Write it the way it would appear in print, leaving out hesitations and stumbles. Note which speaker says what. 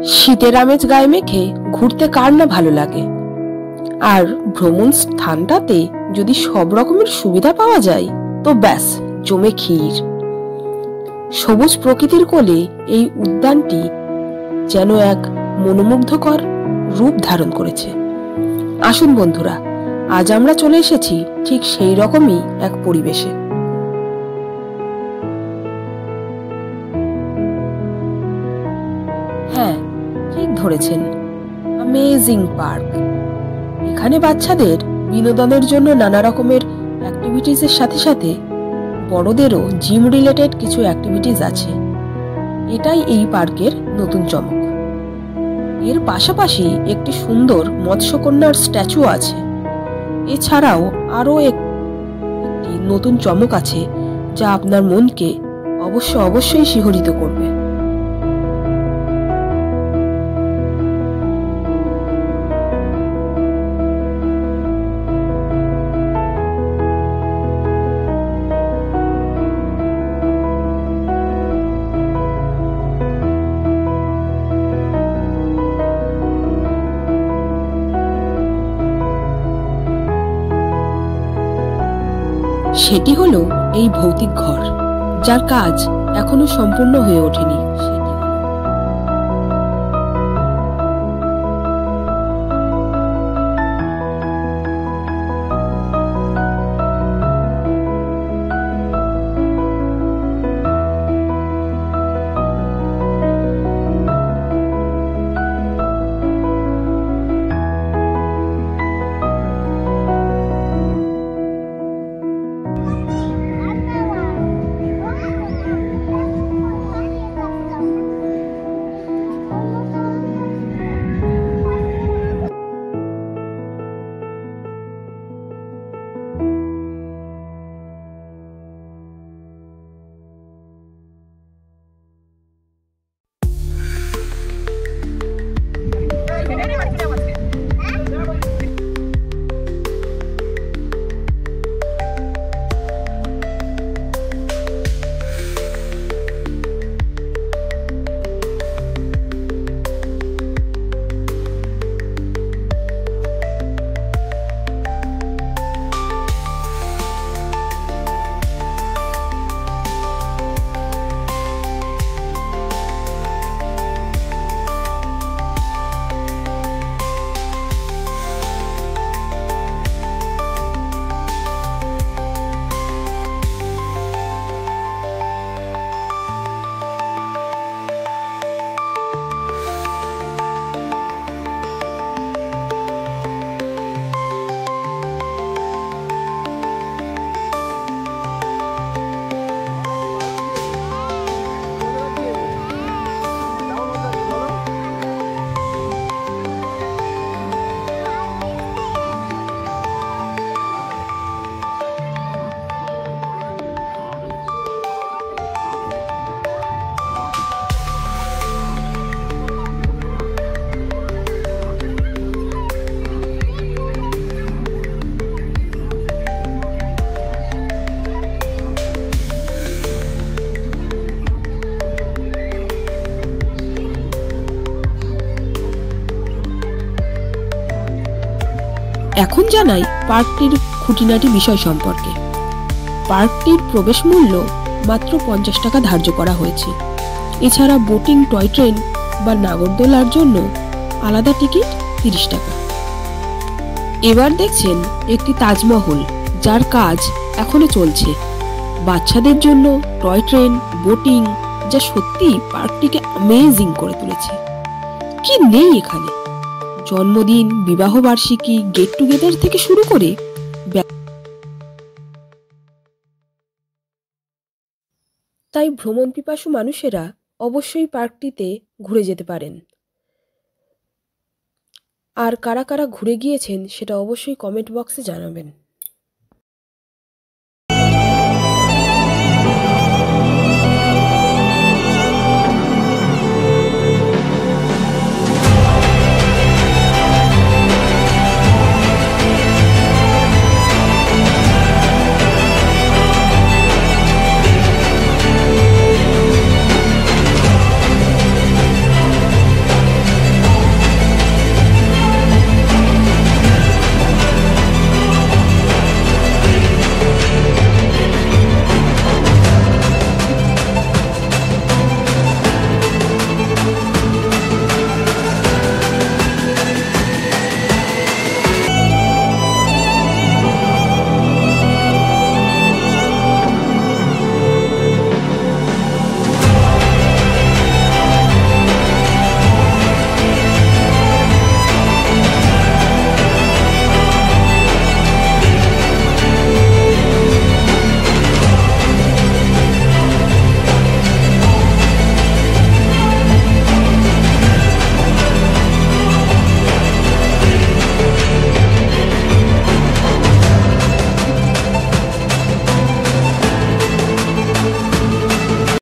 Speaker 1: শীতের আমেজ গায়ে মেখে ঘুরতে কার না ভালো লাগে। আর ভ্রমণ স্থানটাতে যদি সব রকমের সুবিধা পাওয়া যায় তো ব্যাস জমে ক্ষীর। সবুজ প্রকৃতির কোলে এই উদ্যানটি যেন এক মনোমুগ্ধকর রূপ ধারণ করেছে। আসুন বন্ধুরা, আজ আমরা চলে এসেছি ঠিক সেই রকমই এক পরিবেশে। হ্যাঁ, ঠিক ধরেছেন, অ্যামেজিং পার্ক। এখানে বাচ্চাদের বিনোদনের জন্য নানা রকমের অ্যাক্টিভিটিসের সাথে সাথে বড়দেরও জিম রিলেটেড কিছু অ্যাক্টিভিটিস আছে। এটাই এই পার্কের নতুন চমক। এর পাশাপাশি একটি সুন্দর মৎস্যকন্যার স্ট্যাচু আছে। এছাড়াও আরও একটি নতুন চমক আছে যা আপনার মনকে অবশ্যই শিহরিত করবে। সেটি হলো এই ভৌতিক ঘর, যার কাজ এখনো সম্পূর্ণ হয়ে ওঠেনি। এখন জানাই পার্কটির খুঁটিনাটি বিষয় সম্পর্কে। পার্কটির প্রবেশ মূল্য মাত্র 50 টাকা ধার্য করা হয়েছে। এছাড়া বোটিং, টয় ট্রেন বা নাগরদোলার জন্য আলাদা টিকিট 30 টাকা। এবার দেখছেন একটি তাজমহল, যার কাজ এখনো চলছে। বাচ্চাদের জন্য টয় ট্রেন, বোটিং, যা সত্যি পার্কটিকে অ্যামেজিং করে তুলেছে। কি নেই এখানে! জন্মদিন, বিবাহ বার্ষিকী, গেট টুগেদার থেকে শুরু করে তাই ভ্রমণ পিপাসু মানুষেরা অবশ্যই পার্কটিতে ঘুরে যেতে পারেন। আর কারা কারা ঘুরে গিয়েছেন সেটা অবশ্যই কমেন্ট বক্সে জানাবেন।